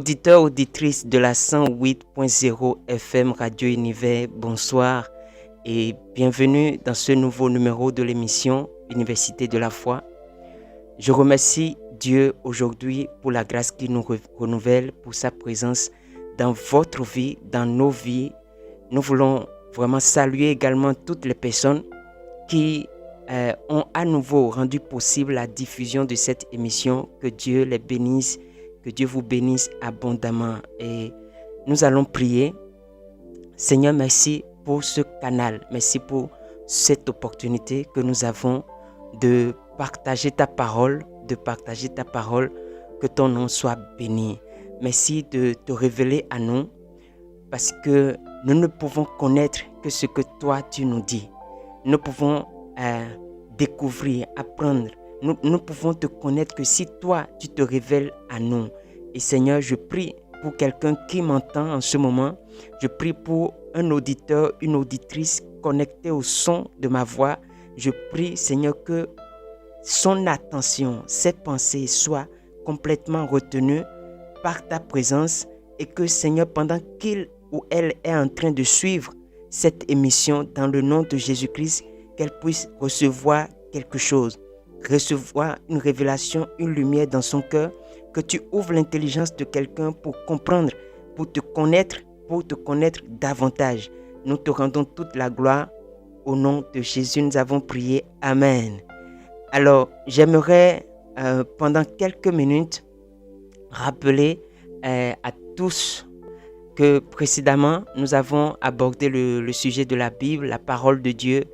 Auditeurs, auditrices de la 108.0 FM Radio Univers, bonsoir et bienvenue dans ce nouveau numéro de l'émission Université de la foi. Je remercie Dieu aujourd'hui pour la grâce qu'il nous renouvelle, pour sa présence dans votre vie, dans nos vies. Nous voulons vraiment saluer également toutes les personnes qui ont à nouveau rendu possible la diffusion de cette émission. Que Dieu les bénisse, que Dieu vous bénisse abondamment. Et nous allons prier. Seigneur, merci pour ce canal. Merci pour cette opportunité que nous avons de partager ta parole, que ton nom soit béni. Merci de te révéler à nous parce que nous ne pouvons connaître que ce que toi tu nous dis. Nous pouvons découvrir, apprendre. Nous pouvons te connaître que si toi tu te révèles à nous. Et Seigneur, je prie pour quelqu'un qui m'entend en ce moment. Je prie pour un auditeur, une auditrice connectée au son de ma voix. Je prie, Seigneur, que son attention, ses pensées soient complètement retenues par ta présence et que, Seigneur, pendant qu'il ou elle est en train de suivre cette émission dans le nom de Jésus-Christ, qu'elle puisse recevoir quelque chose, recevoir une révélation, une lumière dans son cœur, que tu ouvres l'intelligence de quelqu'un pour comprendre, pour te connaître davantage. Nous te rendons toute la gloire. Au nom de Jésus, nous avons prié. Amen. Alors, j'aimerais pendant quelques minutes rappeler à tous que précédemment, nous avons abordé le sujet de la Bible, la parole de Dieu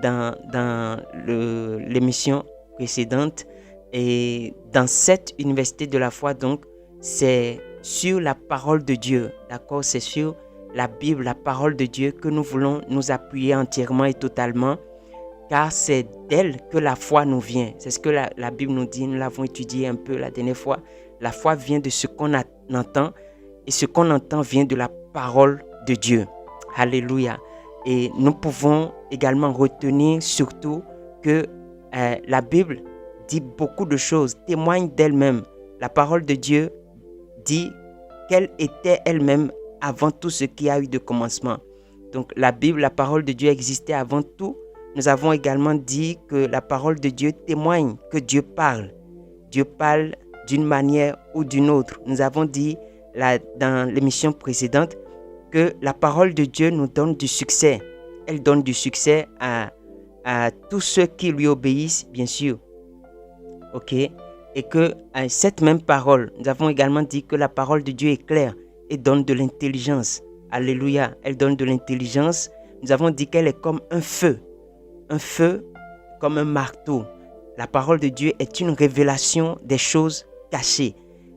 dans l'émission précédente. Et dans cette université de la foi, donc, c'est sur la parole de Dieu, d'accord? C'est sur la Bible, la parole de Dieu que nous voulons nous appuyer entièrement et totalement, car c'est d'elle que la foi nous vient. C'est ce que la Bible nous dit, nous l'avons étudié un peu la dernière fois. La foi vient de ce qu'on entend, et ce qu'on entend vient de la parole de Dieu. Alléluia. Et nous pouvons également retenir surtout que la Bible dit beaucoup de choses, témoigne d'elle-même. La parole de Dieu dit qu'elle était elle-même avant tout ce qui a eu de commencement. Donc la Bible, la parole de Dieu existait avant tout. Nous avons également dit que la parole de Dieu témoigne que Dieu parle. Dieu parle d'une manière ou d'une autre. Nous avons dit dans l'émission précédente que la parole de Dieu nous donne du succès. Elle donne du succès à tous ceux qui lui obéissent, bien sûr. Ok, et que cette même parole, nous avons également dit que la parole de Dieu est claire et donne de l'intelligence. Alléluia, elle donne de l'intelligence. Nous avons dit qu'elle est comme un feu comme un marteau. La parole de Dieu est une révélation des choses cachées.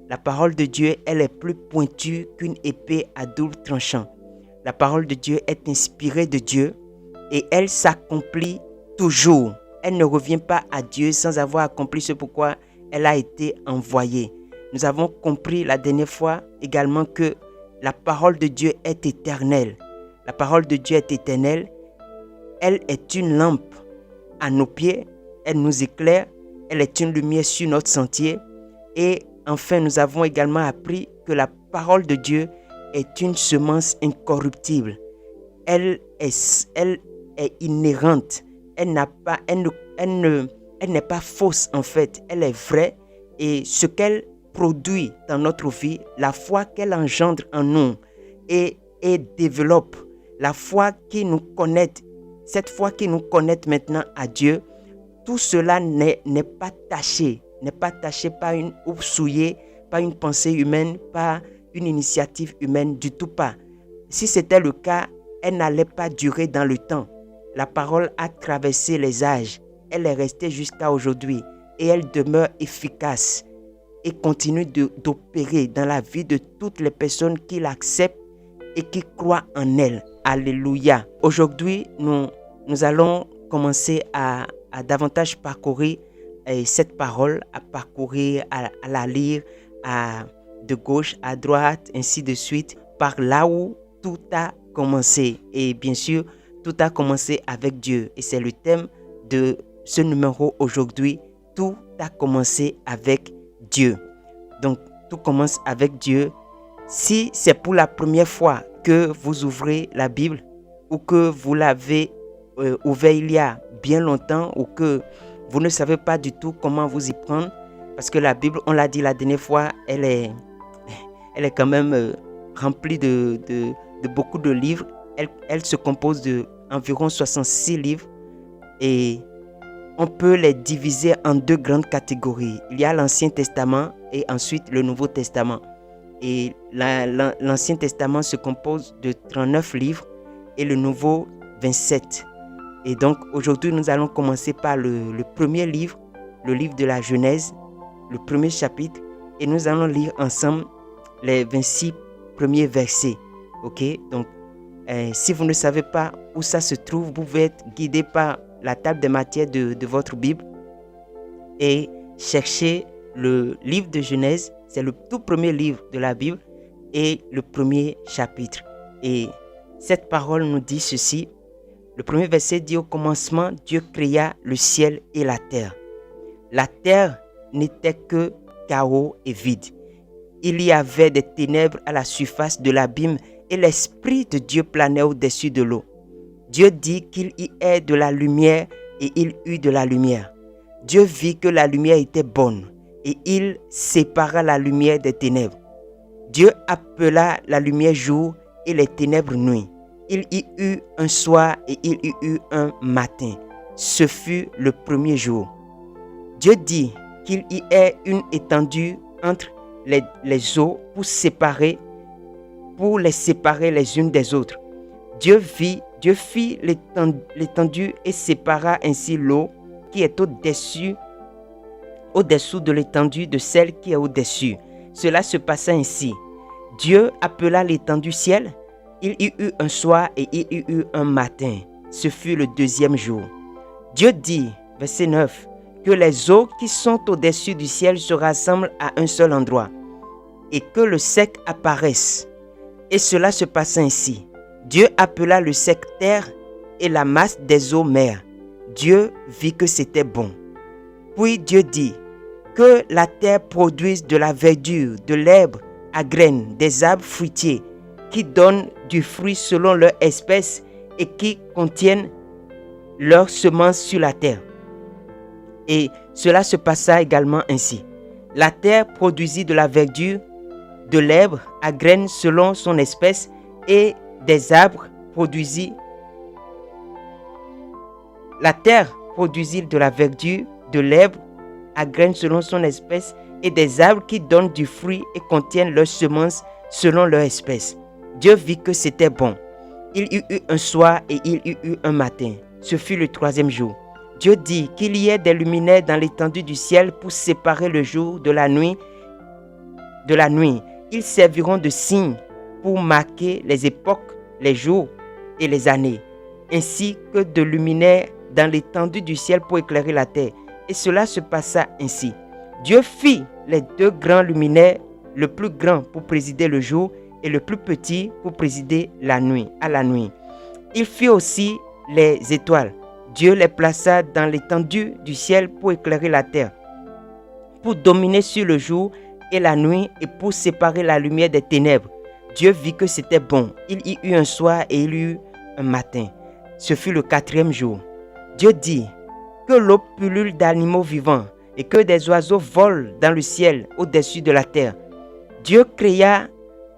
La parole de Dieu, elle est plus pointue qu'une épée à double tranchant. La parole de Dieu est inspirée de Dieu et elle s'accomplit toujours. Elle ne revient pas à Dieu sans avoir accompli ce pourquoi elle a été envoyée. Nous avons compris la dernière fois également que la parole de Dieu est éternelle. La parole de Dieu est éternelle. Elle est une lampe à nos pieds. Elle nous éclaire. Elle est une lumière sur notre sentier. Et enfin, nous avons également appris que la parole de Dieu est une semence incorruptible. Elle est inhérente. Elle n'est pas fausse en fait, elle est vraie et ce qu'elle produit dans notre vie, la foi qu'elle engendre en nous et développe, la foi qui nous connecte, cette foi qui nous connecte maintenant à Dieu, tout cela n'est pas taché par ou souillé par une pensée humaine, par une initiative humaine, du tout pas. Si c'était le cas, elle n'allait pas durer dans le temps. La parole a traversé les âges. Elle est restée jusqu'à aujourd'hui et elle demeure efficace et continue d'opérer dans la vie de toutes les personnes qui l'acceptent et qui croient en elle. Alléluia. Aujourd'hui, nous allons commencer à davantage parcourir cette parole, à parcourir, à la lire de gauche à droite, ainsi de suite, par là où tout a commencé. Et bien sûr, tout a commencé avec Dieu et c'est le thème de ce numéro aujourd'hui. Tout a commencé avec Dieu. Donc, tout commence avec Dieu Si c'est pour la première fois que vous ouvrez la Bible ou que vous l'avez ouvert il y a bien longtemps ou que vous ne savez pas du tout comment vous y prendre, parce que la Bible, on l'a dit la dernière fois, elle est quand même remplie de beaucoup de livres. Elle se compose d'environ 66 livres et on peut les diviser en deux grandes catégories. Il y a l'Ancien Testament et ensuite le Nouveau Testament. Et l'Ancien Testament se compose de 39 livres et le Nouveau 27. Et donc aujourd'hui nous allons commencer par le premier livre, le livre de la Genèse, le premier chapitre, et nous allons lire ensemble les 26 premiers versets. Ok, donc si vous ne savez pas où ça se trouve, vous pouvez être guidé par la table des matières de votre Bible et chercher le livre de Genèse. C'est le tout premier livre de la Bible et le premier chapitre. Et cette parole nous dit ceci. Le premier verset dit: au commencement, Dieu créa le ciel et la terre. La terre n'était que chaos et vide. Il y avait des ténèbres à la surface de l'abîme et l'Esprit de Dieu planait au-dessus de l'eau. Dieu dit qu'il y ait de la lumière et il eut de la lumière. Dieu vit que la lumière était bonne et il sépara la lumière des ténèbres. Dieu appela la lumière jour et les ténèbres nuit. Il y eut un soir et il y eut un matin. Ce fut le premier jour. Dieu dit qu'il y ait une étendue entre les eaux pour les séparer les unes des autres. Dieu fit l'étendue et sépara ainsi l'eau qui est au-dessous de l'étendue de celle qui est au-dessus. Cela se passa ainsi. Dieu appela l'étendue ciel. Il y eut un soir et il y eut un matin. Ce fut le deuxième jour. Dieu dit, verset 9, que les eaux qui sont au-dessus du ciel se rassemblent à un seul endroit et que le sec apparaisse. Et cela se passa ainsi. Dieu appela le sec terre et la masse des eaux mer. Dieu vit que c'était bon. Puis Dieu dit que la terre produise de la verdure, de l'herbe à graines, des arbres fruitiers qui donnent du fruit selon leur espèce et qui contiennent leurs semences sur la terre. Et cela se passa également ainsi. La terre produisit de la verdure, de l'herbe à graines selon son espèce et des arbres produisit. La terre produisit de la verdure, de l'herbe à graines selon son espèce et des arbres qui donnent du fruit et contiennent leurs semences selon leur espèce. Dieu vit que c'était bon. Il y eut un soir et il y eut un matin. Ce fut le troisième jour. Dieu dit qu'il y ait des luminaires dans l'étendue du ciel pour séparer le jour de la nuit. Ils serviront de signes pour marquer les époques, les jours et les années, ainsi que de luminaires dans l'étendue du ciel pour éclairer la terre. Et cela se passa ainsi. Dieu fit les deux grands luminaires, le plus grand pour présider le jour et le plus petit pour présider à la nuit. Il fit aussi les étoiles. Dieu les plaça dans l'étendue du ciel pour éclairer la terre, pour dominer sur le jour et la nuit et pour séparer la lumière des ténèbres. Dieu vit que c'était bon. Il y eut un soir et il y eut un matin. Ce fut le quatrième jour. Dieu dit que l'eau pullule d'animaux vivants et que des oiseaux volent dans le ciel au-dessus de la terre. Dieu créa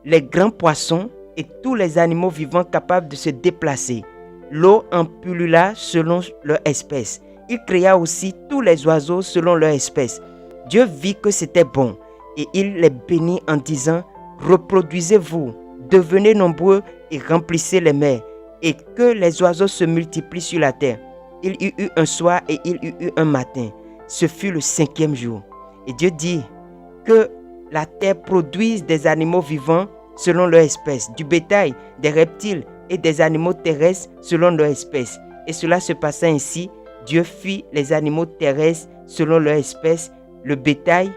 les grands poissons et tous les animaux vivants capables de se déplacer. L'eau en pullula selon leur espèce. Il créa aussi tous les oiseaux selon leur espèce. Dieu vit que c'était bon et il les bénit en disant: reproduisez-vous, devenez nombreux et remplissez les mers, et que les oiseaux se multiplient sur la terre. Il y eut un soir et il y eut un matin. Ce fut le cinquième jour. Et Dieu dit que la terre produise des animaux vivants selon leur espèce, du bétail, des reptiles et des animaux terrestres selon leur espèce. Et cela se passa ainsi. Dieu fit les animaux terrestres selon leur espèce, le bétail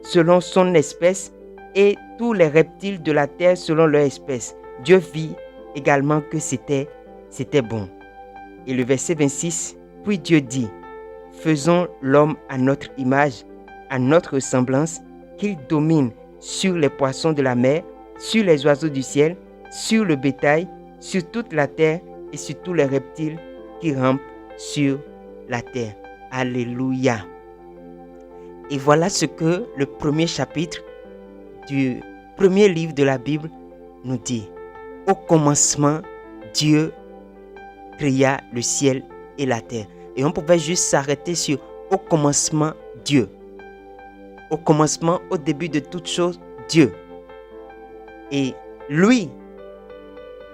selon son espèce et tous les reptiles de la terre selon leur espèce. Dieu vit également que c'était bon. Et le verset 26, puis Dieu dit: faisons l'homme à notre image, à notre ressemblance, qu'il domine sur les poissons de la mer, sur les oiseaux du ciel, sur le bétail, sur toute la terre et sur tous les reptiles qui rampent sur la terre. Alléluia. Et voilà ce que le premier chapitre du premier livre de la Bible nous dit. Au commencement, Dieu créa le ciel et la terre. Et on pouvait juste s'arrêter sur au commencement, Dieu. Au commencement, au début de toute chose, Dieu. Et lui,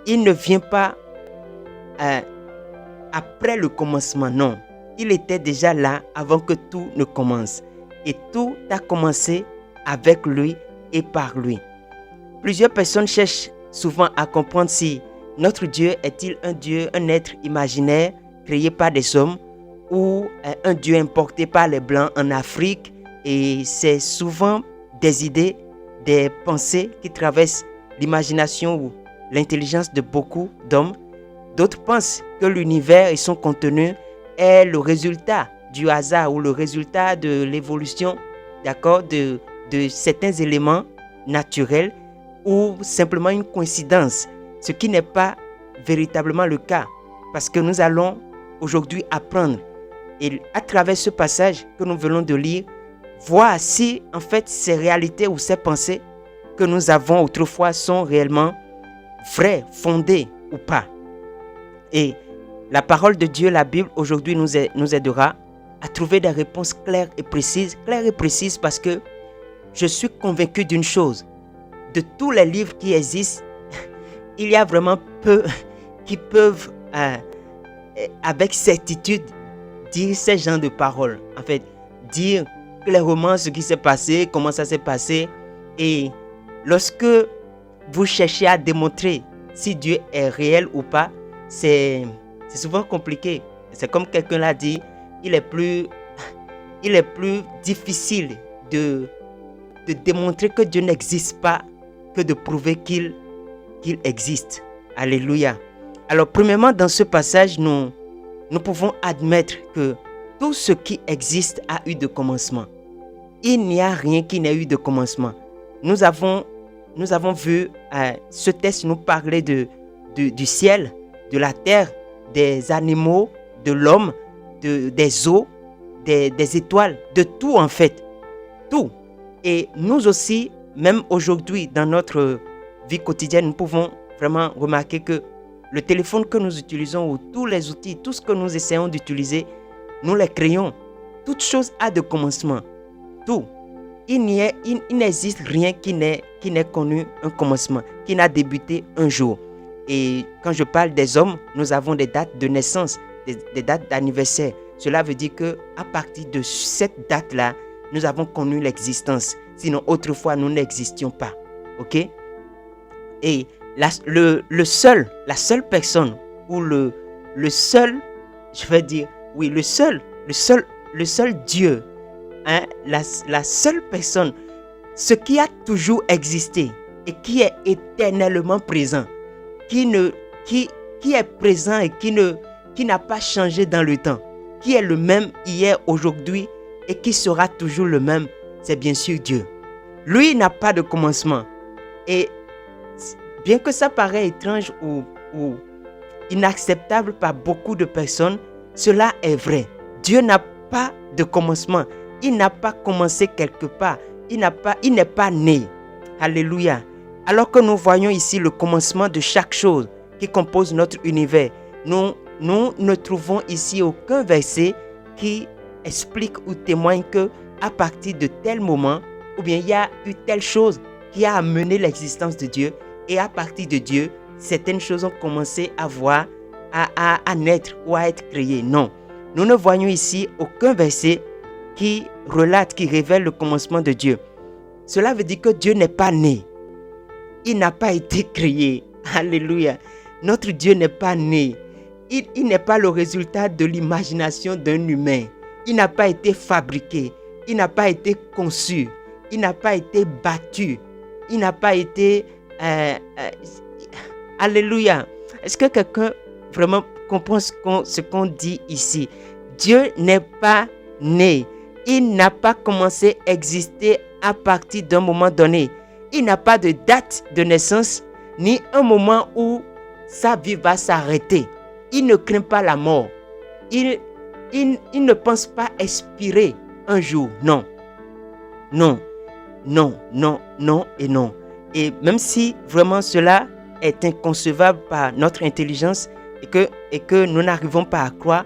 il ne vient pas après le commencement, non. Il était déjà là avant que tout ne commence. Et tout a commencé avec lui et par lui. Plusieurs personnes cherchent souvent à comprendre si notre Dieu est-il un Dieu, un être imaginaire créé par des hommes ou un Dieu importé par les Blancs en Afrique. Et c'est souvent des idées, des pensées qui traversent l'imagination ou l'intelligence de beaucoup d'hommes. D'autres pensent que l'univers et son contenu est le résultat du hasard ou le résultat de l'évolution, d'accord, de certains éléments naturels ou simplement une coïncidence, ce qui n'est pas véritablement le cas, parce que nous allons aujourd'hui apprendre et à travers ce passage que nous venons de lire, voir si en fait ces réalités ou ces pensées que nous avons autrefois sont réellement vraies, fondées ou pas. Et la parole de Dieu, la Bible, aujourd'hui nous aidera à trouver des réponses claires et précises parce que je suis convaincu d'une chose. De tous les livres qui existent, il y a vraiment peu qui peuvent, avec certitude, dire ces genres de paroles. En fait, dire clairement ce qui s'est passé, comment ça s'est passé. Et lorsque vous cherchez à démontrer si Dieu est réel ou pas, c'est souvent compliqué. C'est comme quelqu'un l'a dit, il est plus difficile de démontrer que Dieu n'existe pas que de prouver qu'il existe. Alléluia. Alors, premièrement, dans ce passage, nous pouvons admettre que tout ce qui existe a eu de commencement. Il n'y a rien qui n'ait eu de commencement. Nous avons vu ce texte nous parler du ciel, de la terre, des animaux, de l'homme, des eaux, des étoiles, de tout en fait. Tout. Et nous aussi, même aujourd'hui, dans notre vie quotidienne, nous pouvons vraiment remarquer que le téléphone que nous utilisons ou tous les outils, tout ce que nous essayons d'utiliser, nous les créons. Toute chose a de commencement. Tout. Il n'existe rien qui n'ait connu un commencement, qui n'a débuté un jour. Et quand je parle des hommes, nous avons des dates de naissance, des dates d'anniversaire. Cela veut dire qu'à partir de cette date-là, nous avons connu l'existence. Sinon, autrefois, nous n'existions pas. Ok? Et la seule personne, ou le seul, je vais dire, oui, le seul Dieu, hein, la seule personne, ce qui a toujours existé et qui est éternellement présent, qui est présent et qui n'a pas changé dans le temps, qui est le même hier, aujourd'hui et qui sera toujours le même, c'est bien sûr Dieu. Lui n'a pas de commencement. Et bien que ça paraît étrange ou inacceptable par beaucoup de personnes, cela est vrai. Dieu n'a pas de commencement. Il n'a pas commencé quelque part. Il n'est pas né. Alléluia. Alors que nous voyons ici le commencement de chaque chose qui compose notre univers, nous ne trouvons ici aucun verset qui explique ou témoigne que à partir de tel moment, ou bien il y a eu telle chose qui a amené l'existence de Dieu, et à partir de Dieu, certaines choses ont commencé à naître ou à être créées. Non, nous ne voyons ici aucun verset qui relate, qui révèle le commencement de Dieu. Cela veut dire que Dieu n'est pas né. Il n'a pas été créé. Alléluia. Notre Dieu n'est pas né. Il n'est pas le résultat de l'imagination d'un humain. Il n'a pas été fabriqué. Il n'a pas été conçu. Il n'a pas été battu. Il n'a pas été... Alléluia. Est-ce que quelqu'un vraiment comprend ce qu'on dit ici? Dieu n'est pas né. Il n'a pas commencé à exister à partir d'un moment donné. Il n'a pas de date de naissance, ni un moment où sa vie va s'arrêter. Il ne craint pas la mort. Il ne pense pas expirer un jour. Non. Non. Non, non, non et non. Et même si vraiment cela est inconcevable par notre intelligence et que nous n'arrivons pas à croire,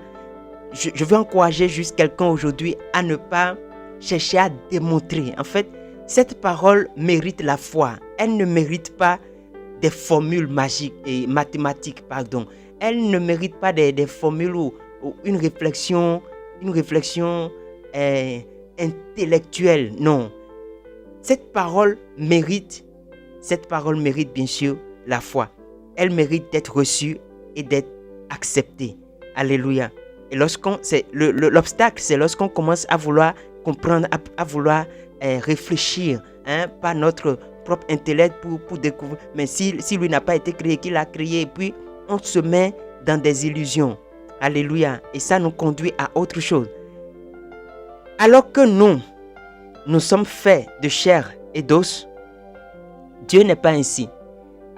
je veux encourager juste quelqu'un aujourd'hui à ne pas chercher à démontrer. En fait, cette parole mérite la foi. Elle ne mérite pas des formules magiques et mathématiques, pardon. Elle ne mérite pas des formules ou une réflexion intellectuelle. Non. Cette parole mérite bien sûr la foi. Elle mérite d'être reçue et d'être acceptée. Alléluia. Et l'obstacle, c'est lorsqu'on commence à vouloir comprendre, à vouloir réfléchir, par notre propre intellect pour découvrir. Mais si lui n'a pas été créé, qu'il a créé, et puis on se met dans des illusions. Alléluia. Et ça nous conduit à autre chose. Alors que nous sommes faits de chair et d'os, Dieu n'est pas ainsi.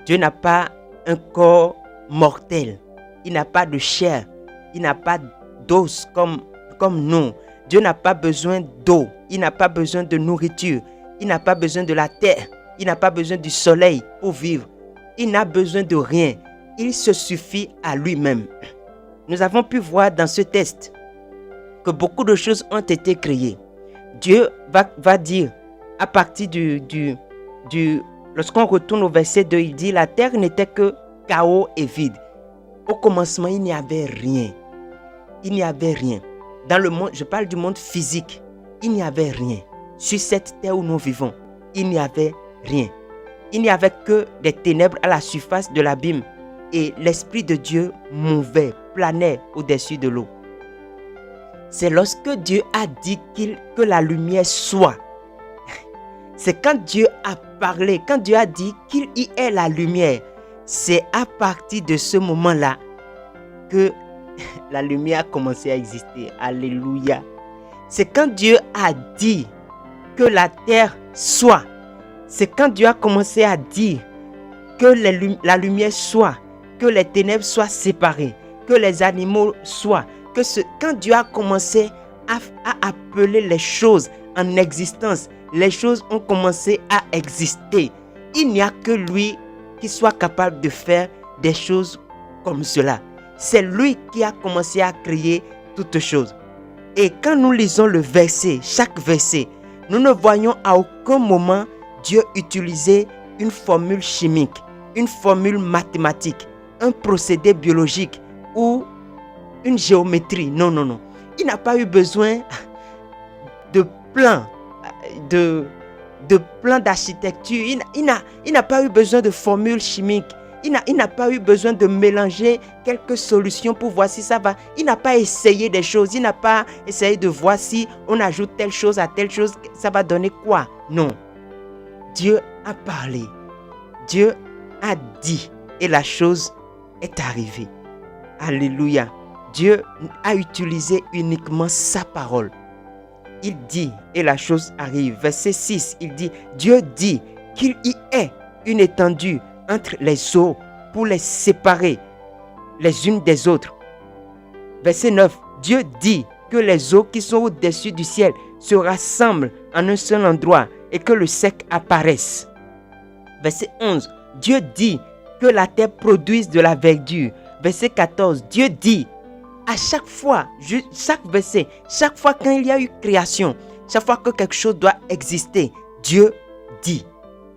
Dieu n'a pas un corps mortel. Il n'a pas de chair. Il n'a pas d'os comme nous. Dieu n'a pas besoin d'eau. Il n'a pas besoin de nourriture. Il n'a pas besoin de la terre. Il n'a pas besoin du soleil pour vivre. Il n'a besoin de rien. Il se suffit à lui-même. Nous avons pu voir dans ce test que beaucoup de choses ont été créées. Dieu va dire à partir lorsqu'on retourne au verset 2, il dit: la terre n'était que chaos et vide. Au commencement, il n'y avait rien. Il n'y avait rien. Dans le monde, je parle du monde physique. Il n'y avait rien. Sur cette terre où nous vivons, il n'y avait rien. Il n'y avait que des ténèbres à la surface de l'abîme. Et l'Esprit de Dieu mouvait, planait au-dessus de l'eau. C'est lorsque Dieu a dit que la lumière soit. C'est quand Dieu a parlé, quand Dieu a dit qu'il y ait la lumière. C'est à partir de ce moment-là que la lumière a commencé à exister. Alléluia. C'est quand Dieu a dit que la terre soit. C'est quand Dieu a commencé à dire que la lumière soit, que les ténèbres soient séparées, que les animaux soient. Quand Dieu a commencé à appeler les choses en existence, les choses ont commencé à exister. Il n'y a que lui qui soit capable de faire des choses comme cela. C'est lui qui a commencé à créer toutes choses. Et quand nous lisons le verset, chaque verset, nous ne voyons à aucun moment Dieu utiliser une formule chimique, une formule mathématique, un procédé biologique ou une géométrie. Non, non, non. Il n'a pas eu besoin de plans, de plans d'architecture. Il n'a pas eu besoin de formules chimiques. Il n'a pas eu besoin de mélanger quelques solutions pour voir si ça va. Il n'a pas essayé des choses. Il n'a pas essayé de voir si on ajoute telle chose à telle chose, ça va donner quoi. Non. Dieu a parlé. Dieu a dit. Et la chose est arrivée. Alléluia. Dieu a utilisé uniquement sa parole. Il dit et la chose arrive. Verset 6, il dit: Dieu dit qu'il y ait une étendue entre les eaux pour les séparer les unes des autres. Verset 9, Dieu dit que les eaux qui sont au-dessus du ciel se rassemblent en un seul endroit et que le sec apparaisse. Verset 11, Dieu dit que la terre produise de la verdure. Verset 14, Dieu dit, à chaque fois, chaque verset, chaque fois quand il y a eu création, chaque fois que quelque chose doit exister, Dieu dit.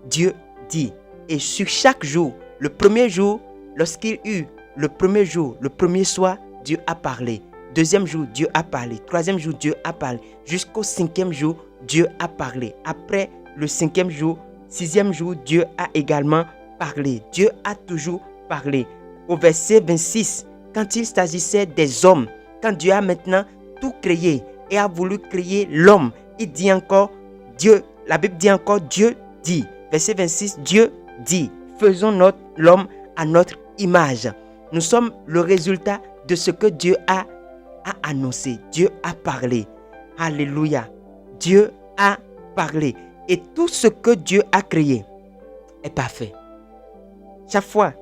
Dieu dit. Et sur chaque jour, le premier jour, lorsqu'il eut le premier soir, Dieu a parlé. Deuxième jour, Dieu a parlé. Troisième jour, Dieu a parlé. Jusqu'au cinquième jour, Dieu a parlé. Après le cinquième jour, sixième jour, Dieu a également parlé. Dieu a toujours parlé. Au verset 26, quand il s'agissait des hommes, quand Dieu a maintenant tout créé et a voulu créer l'homme, il dit encore, Dieu, la Bible dit encore, Dieu dit. Verset 26, Dieu dit, faisons l'homme à notre image. Nous sommes le résultat de ce que Dieu a annoncé. Dieu a parlé. Alléluia. Dieu a parlé. Et tout ce que Dieu a créé est parfait. Chaque fois,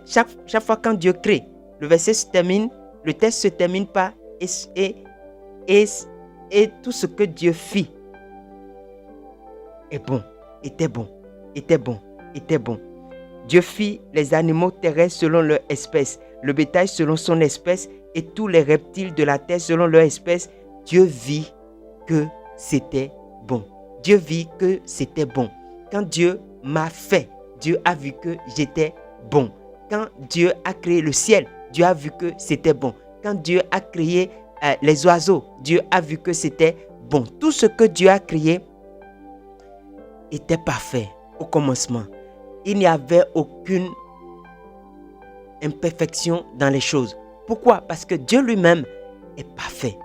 chaque fois quand Dieu crée, le texte se termine par et tout ce que Dieu fit est bon, était bon, était bon, était bon. Dieu fit les animaux terrestres selon leur espèce, le bétail selon son espèce et tous les reptiles de la terre selon leur espèce. Dieu vit que c'était bon. Dieu vit que c'était bon. Quand Dieu m'a fait, Dieu a vu que j'étais bon. Quand Dieu a créé le ciel, Dieu a vu que c'était bon. Quand Dieu a créé les oiseaux, Dieu a vu que c'était bon. Tout ce que Dieu a créé était parfait au commencement. Il n'y avait aucune imperfection dans les choses. Pourquoi? Parce que Dieu lui-même est parfait.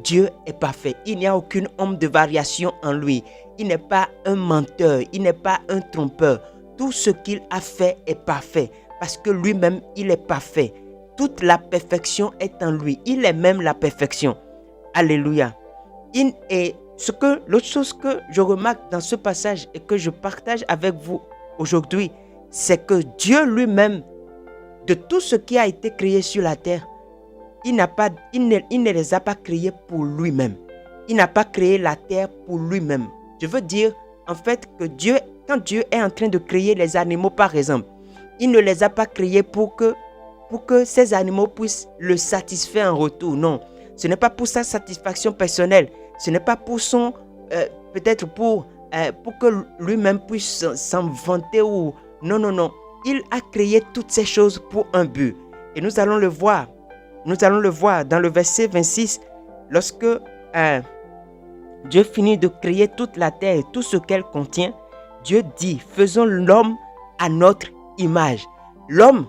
Dieu est parfait. Il n'y a aucune ombre de variation en lui. Il n'est pas un menteur. Il n'est pas un trompeur. Tout ce qu'il a fait est parfait. Parce que lui-même, il est parfait. Toute la perfection est en lui. Il est même la perfection. Alléluia. L'autre chose que je remarque dans ce passage et que je partage avec vous aujourd'hui, c'est que Dieu lui-même, de tout ce qui a été créé sur la terre, il ne les a pas créés pour lui-même. Il n'a pas créé la terre pour lui-même. Je veux dire, en fait, que quand Dieu est en train de créer les animaux, par exemple, il ne les a pas créés pour que ces animaux puissent le satisfaire en retour. Non, ce n'est pas pour sa satisfaction personnelle. Ce n'est pas pour peut-être pour que lui-même puisse s'en vanter ou... Non. Il a créé toutes ces choses pour un but. Et nous allons le voir. Nous allons le voir dans le verset 26. Lorsque Dieu finit de créer toute la terre et tout ce qu'elle contient, Dieu dit, faisons l'homme à notre image. L'homme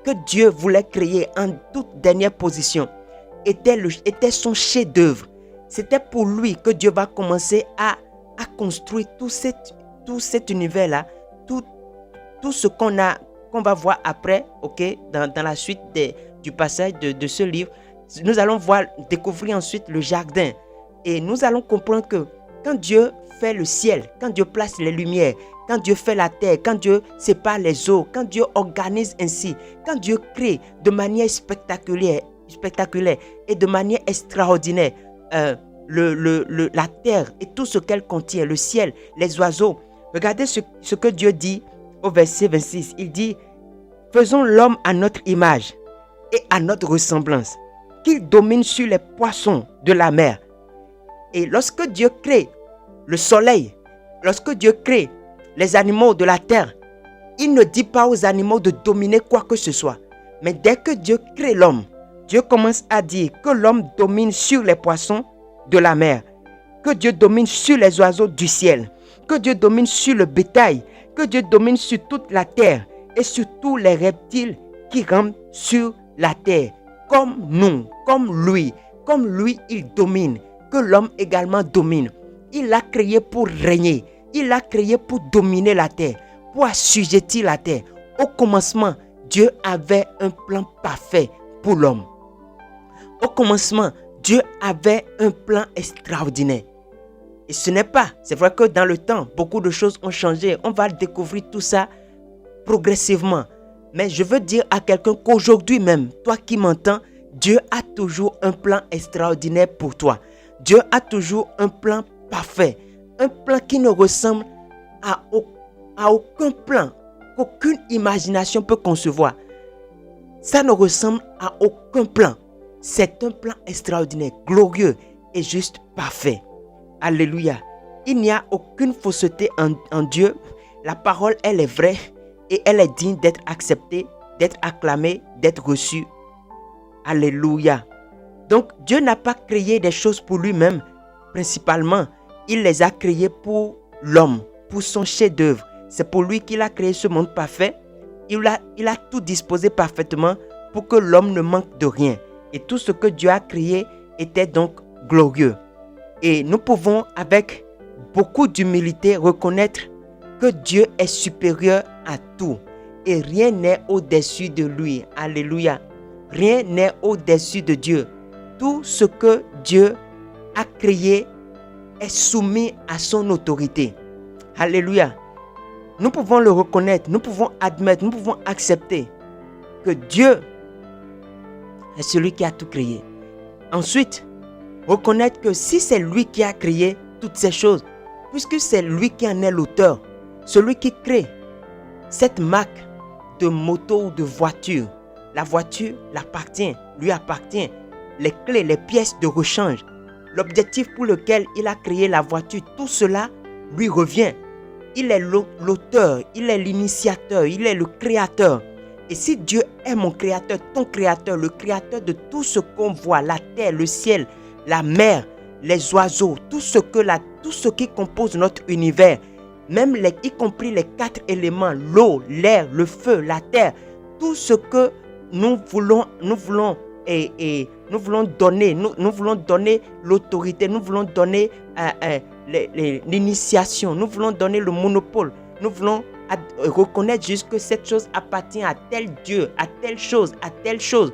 que Dieu voulait créer en toute dernière position était son chef-d'œuvre. C'était pour lui que Dieu va commencer à construire tout cet univers-là, tout ce qu'on va voir après, dans la suite du passage de ce livre. Nous allons découvrir ensuite le jardin. Et nous allons comprendre que quand Dieu fait le ciel, quand Dieu place les lumières, quand Dieu fait la terre, quand Dieu sépare les eaux, quand Dieu organise ainsi, quand Dieu crée de manière spectaculaire et de manière extraordinaire, la terre et tout ce qu'elle contient, le ciel, les oiseaux. Regardez ce que Dieu dit au verset 26. Il dit, faisons l'homme à notre image et à notre ressemblance, qu'il domine sur les poissons de la mer. Et lorsque Dieu crée le soleil, lorsque Dieu crée les animaux de la terre, il ne dit pas aux animaux de dominer quoi que ce soit. Mais dès que Dieu crée l'homme, Dieu commence à dire que l'homme domine sur les poissons de la mer, que Dieu domine sur les oiseaux du ciel, que Dieu domine sur le bétail, que Dieu domine sur toute la terre et sur tous les reptiles qui rampent sur la terre, comme nous, comme lui il domine, que l'homme également domine. Il l'a créé pour régner, il l'a créé pour dominer la terre, pour assujettir la terre. Au commencement, Dieu avait un plan parfait pour l'homme. Au commencement, Dieu avait un plan extraordinaire. Et c'est vrai que dans le temps, beaucoup de choses ont changé. On va découvrir tout ça progressivement. Mais je veux dire à quelqu'un qu'aujourd'hui même, toi qui m'entends, Dieu a toujours un plan extraordinaire pour toi. Dieu a toujours un plan parfait. Un plan qui ne ressemble à aucun plan, qu'aucune imagination peut concevoir. Ça ne ressemble à aucun plan. C'est un plan extraordinaire, glorieux et juste parfait. Alléluia. Il n'y a aucune fausseté en Dieu. La parole, elle est vraie et elle est digne d'être acceptée, d'être acclamée, d'être reçue. Alléluia. Donc, Dieu n'a pas créé des choses pour lui-même. Principalement, il les a créées pour l'homme, pour son chef-d'œuvre. C'est pour lui qu'il a créé ce monde parfait. Il a tout disposé parfaitement pour que l'homme ne manque de rien. Et tout ce que Dieu a créé était donc glorieux. Et nous pouvons avec beaucoup d'humilité reconnaître que Dieu est supérieur à tout. Et rien n'est au-dessus de lui. Alléluia. Rien n'est au-dessus de Dieu. Tout ce que Dieu a créé est soumis à son autorité. Alléluia. Nous pouvons le reconnaître, nous pouvons admettre, nous pouvons accepter que Dieu est celui qui a tout créé. Ensuite, reconnaître que si c'est lui qui a créé toutes ces choses, puisque c'est lui qui en est l'auteur, celui qui crée cette marque de moto ou de voiture, la voiture lui appartient, les clés, les pièces de rechange, l'objectif pour lequel il a créé la voiture, tout cela lui revient. Il est l'auteur, il est l'initiateur, il est le créateur. Et si Dieu est mon créateur, ton créateur, le créateur de tout ce qu'on voit, la terre, le ciel, la mer, les oiseaux, tout ce qui compose notre univers, même y compris les 4 éléments, l'eau, l'air, le feu, la terre, tout ce que nous voulons donner l'autorité, nous voulons donner l'initiation, nous voulons donner le monopole, nous voulons reconnaître juste que cette chose appartient à tel Dieu, à telle chose, à telle chose.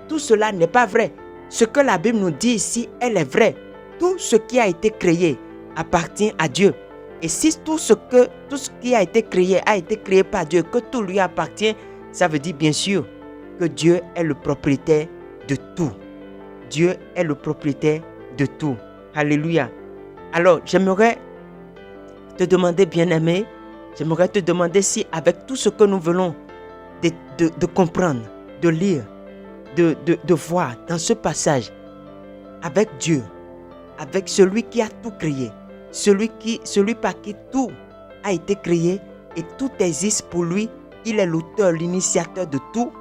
Tout cela n'est pas vrai. Ce que la Bible nous dit ici, elle est vraie. Tout ce qui a été créé appartient à Dieu. Et si tout ce qui a été créé par Dieu, que tout lui appartient, ça veut dire bien sûr que Dieu est le propriétaire de tout. Dieu est le propriétaire de tout. Alléluia. Alors, j'aimerais te demander, bien-aimé, j'aimerais te demander si avec tout ce que nous venons de comprendre, de lire, de voir dans ce passage, avec Dieu, avec celui qui a tout créé, celui par qui tout a été créé et tout existe pour lui, il est l'auteur, l'initiateur de tout,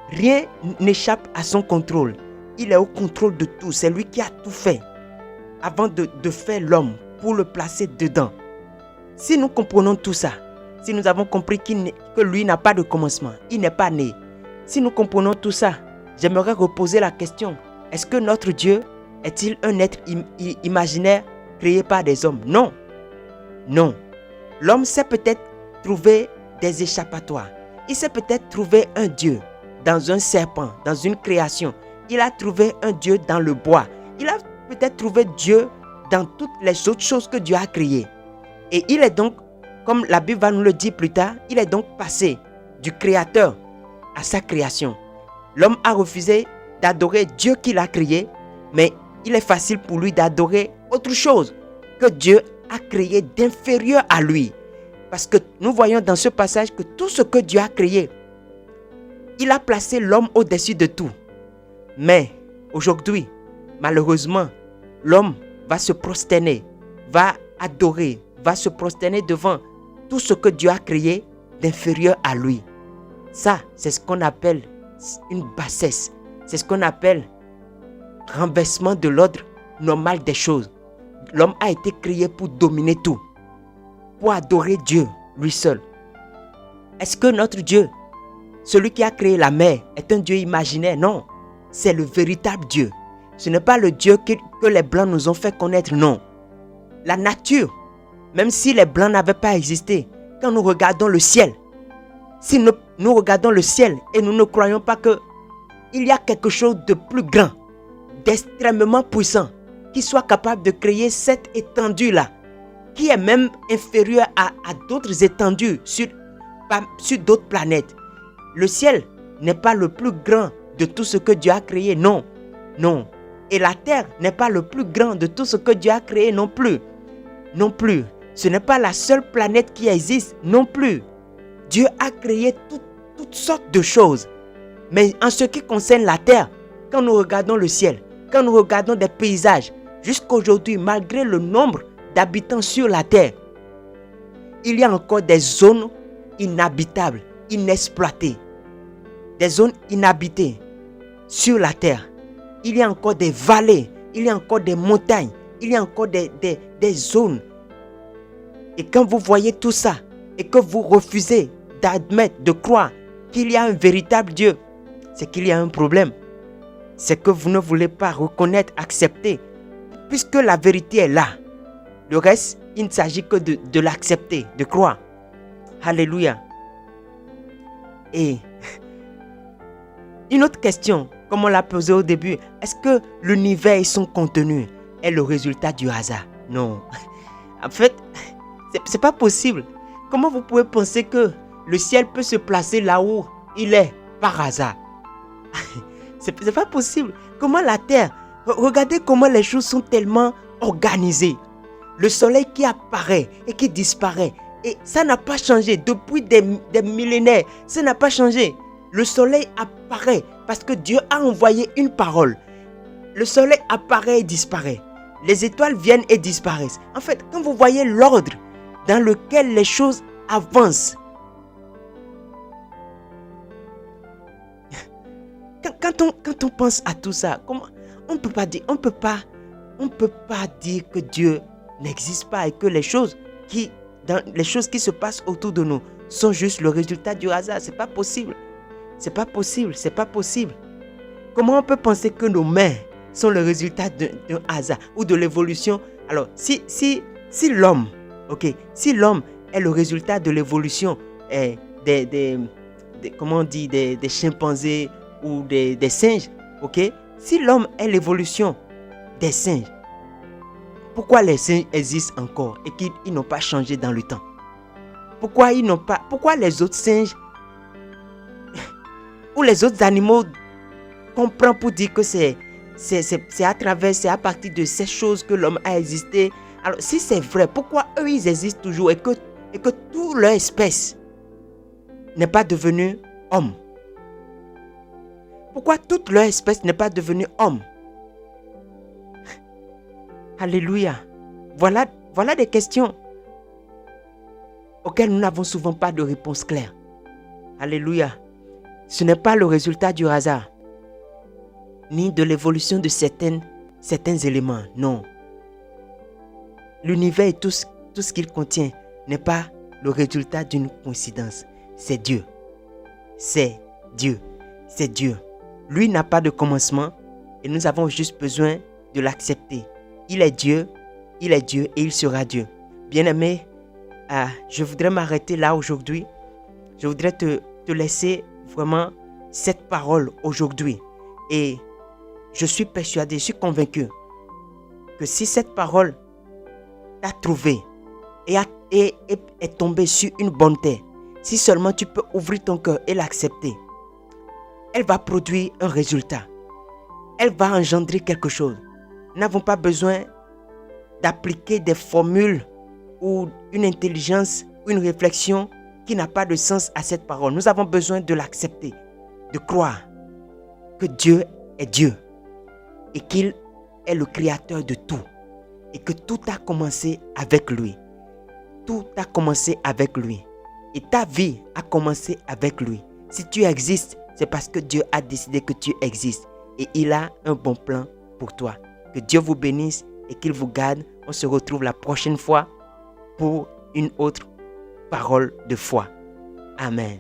rien n'échappe à son contrôle. Il est au contrôle de tout, c'est lui qui a tout fait avant de faire l'homme pour le placer dedans. Si nous comprenons tout ça, si nous avons compris que lui n'a pas de commencement, il n'est pas né, si nous comprenons tout ça, j'aimerais reposer la question, est-ce que notre Dieu est-il un être imaginaire créé par des hommes? Non. Non. L'homme s'est peut-être trouvé des échappatoires. Il s'est peut-être trouvé un Dieu dans un serpent, dans une création. Il a trouvé un Dieu dans le bois. Il a peut-être trouvé Dieu dans toutes les autres choses que Dieu a créées. Et il est donc, comme la Bible va nous le dire plus tard, il est donc passé du Créateur à sa création. L'homme a refusé d'adorer Dieu qui l'a créé, mais il est facile pour lui d'adorer autre chose que Dieu a créé d'inférieur à lui. Parce que nous voyons dans ce passage que tout ce que Dieu a créé, il a placé l'homme au-dessus de tout. Mais aujourd'hui, malheureusement, l'homme va se prosterner, va adorer, va se prosterner devant tout ce que Dieu a créé d'inférieur à lui. Ça, c'est ce qu'on appelle une bassesse. C'est ce qu'on appelle renversement de l'ordre normal des choses. L'homme a été créé pour dominer tout, pour adorer Dieu, lui seul. Est-ce que notre Dieu, celui qui a créé la mer, est un Dieu imaginaire? Non, c'est le véritable Dieu. Ce n'est pas le Dieu que les Blancs nous ont fait connaître, non. La nature, même si les Blancs n'avaient pas existé, quand nous regardons le ciel, si nous regardons le ciel et nous ne croyons pas qu'il y a quelque chose de plus grand, d'extrêmement puissant, qui soit capable de créer cette étendue-là, qui est même inférieure à d'autres étendues sur d'autres planètes. Le ciel n'est pas le plus grand de tout ce que Dieu a créé, non, non. Et la terre n'est pas le plus grand de tout ce que Dieu a créé, non plus. Non plus. Ce n'est pas la seule planète qui existe, non plus. Dieu a créé toutes sortes de choses. Mais en ce qui concerne la terre, quand nous regardons le ciel, quand nous regardons des paysages, jusqu'à aujourd'hui, malgré le nombre d'habitants sur la terre, il y a encore des zones inhabitables, inexploitées. Des zones inhabitées sur la terre. Il y a encore des vallées, il y a encore des montagnes, il y a encore des zones. Et quand vous voyez tout ça, et que vous refusez d'admettre, de croire qu'il y a un véritable Dieu, c'est qu'il y a un problème. C'est que vous ne voulez pas reconnaître, accepter, puisque la vérité est là. Le reste, il ne s'agit que de l'accepter, de croire. Alléluia. Et une autre question, comme on l'a posé au début, est-ce que l'univers et son contenu est le résultat du hasard? Non. En fait, c'est pas possible. Comment vous pouvez penser que le ciel peut se placer là où il est par hasard? C'est pas possible. Comment la terre? Regardez comment les choses sont tellement organisées. Le soleil qui apparaît et qui disparaît. Et ça n'a pas changé depuis des millénaires. Ça n'a pas changé. Le soleil apparaît parce que Dieu a envoyé une parole. Le soleil apparaît et disparaît. Les étoiles viennent et disparaissent. En fait, quand vous voyez l'ordre dans lequel les choses avancent, quand on pense à tout ça, comment on peut pas dire que Dieu n'existe pas et que les choses qui se passent autour de nous sont juste le résultat du hasard. C'est pas possible. C'est pas possible. Comment on peut penser que nos mains sont le résultat d'un hasard ou de l'évolution? Alors, si l'homme, si l'homme est le résultat de l'évolution des chimpanzés ou des singes, si l'homme est l'évolution des singes, pourquoi les singes existent encore et qu'ils n'ont pas changé dans le temps? Pourquoi les autres singes ou les autres animaux comprennent pour dire que c'est à partir de ces choses que l'homme a existé? Alors, si c'est vrai, pourquoi eux ils existent toujours et que toute leur espèce n'est pas devenue homme? Pourquoi toute leur espèce n'est pas devenue homme? Alléluia. Voilà des questions auxquelles nous n'avons souvent pas de réponse claire. Alléluia. Ce n'est pas le résultat du hasard, ni de l'évolution de certains éléments, non. L'univers et tout ce qu'il contient n'est pas le résultat d'une coïncidence. C'est Dieu. C'est Dieu. C'est Dieu. Lui n'a pas de commencement et nous avons juste besoin de l'accepter. Il est Dieu et il sera Dieu. Bien-aimé, je voudrais m'arrêter là aujourd'hui. Je voudrais te laisser vraiment cette parole aujourd'hui. Et je suis persuadé, je suis convaincu que si cette parole t'a trouvé et est tombée sur une bonne terre, si seulement tu peux ouvrir ton cœur et l'accepter, elle va produire un résultat. Elle va engendrer quelque chose. Nous n'avons pas besoin d'appliquer des formules ou une intelligence ou une réflexion qui n'a pas de sens à cette parole. Nous avons besoin de l'accepter, de croire que Dieu est Dieu et qu'il est le créateur de tout et que tout a commencé avec lui. Tout a commencé avec lui et ta vie a commencé avec lui. Si tu existes, c'est parce que Dieu a décidé que tu existes et il a un bon plan pour toi. Que Dieu vous bénisse et qu'il vous garde. On se retrouve la prochaine fois pour une autre parole de foi. Amen.